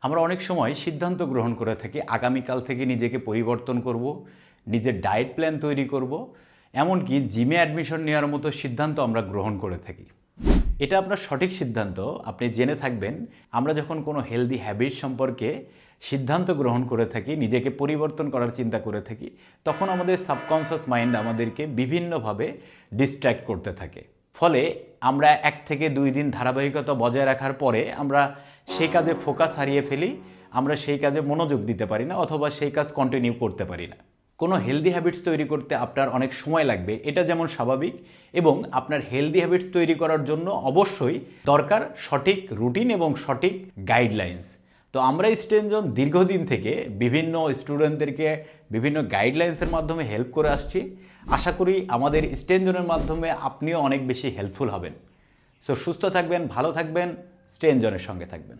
আমরা অনেক সময় সিদ্ধান্ত গ্রহণ করে থাকি আগামীকাল থেকে নিজেকে পরিবর্তন করব, নিজের ডায়েট প্ল্যান তৈরি করব, এমনকি জিমে অ্যাডমিশন নেওয়ার মতো সিদ্ধান্ত আমরা গ্রহণ করে থাকি। এটা আপনার সঠিক সিদ্ধান্ত। আপনি জেনে থাকবেন, আমরা যখন কোনো হেলদি হ্যাবিট সম্পর্কে সিদ্ধান্ত গ্রহণ করে থাকি, নিজেকে পরিবর্তন করার চিন্তা করে থাকি, তখন আমাদের সাবকনসিয়াস মাইন্ড আমাদেরকে বিভিন্নভাবে ডিস্ট্র্যাক্ট করতে থাকে। ফলে আমরা 1 থেকে 2 দিন ধারাবাহিকতা বজায় রাখার পরে আমরা সেই কাজে ফোকাস হারিয়ে ফেলি, আমরা সেই কাজে মনোযোগ দিতে পারি না, অথবা সেই কাজ কন্টিনিউ করতে পারি না। কোনো হেলদি হ্যাবিটস তৈরি করতে আপনার অনেক সময় লাগবে, এটা যেমন স্বাভাবিক, এবং আপনার হেলদি হ্যাবিটস তৈরি করার জন্য অবশ্যই দরকার সঠিক রুটিন এবং সঠিক গাইডলাইন্স। তো আমরা স্ট্রেনজন দীর্ঘদিন থেকে বিভিন্ন স্টুডেন্টদেরকে বিভিন্ন গাইডলাইন্সের মাধ্যমে হেল্প করে আসছি। আশা করি আমাদের স্ট্রেনজনের মাধ্যমে আপনিও অনেক বেশি হেল্পফুল হবেন। সো সুস্থ থাকবেন, ভালো থাকবেন, স্ট্রেনজনের সঙ্গে থাকবেন।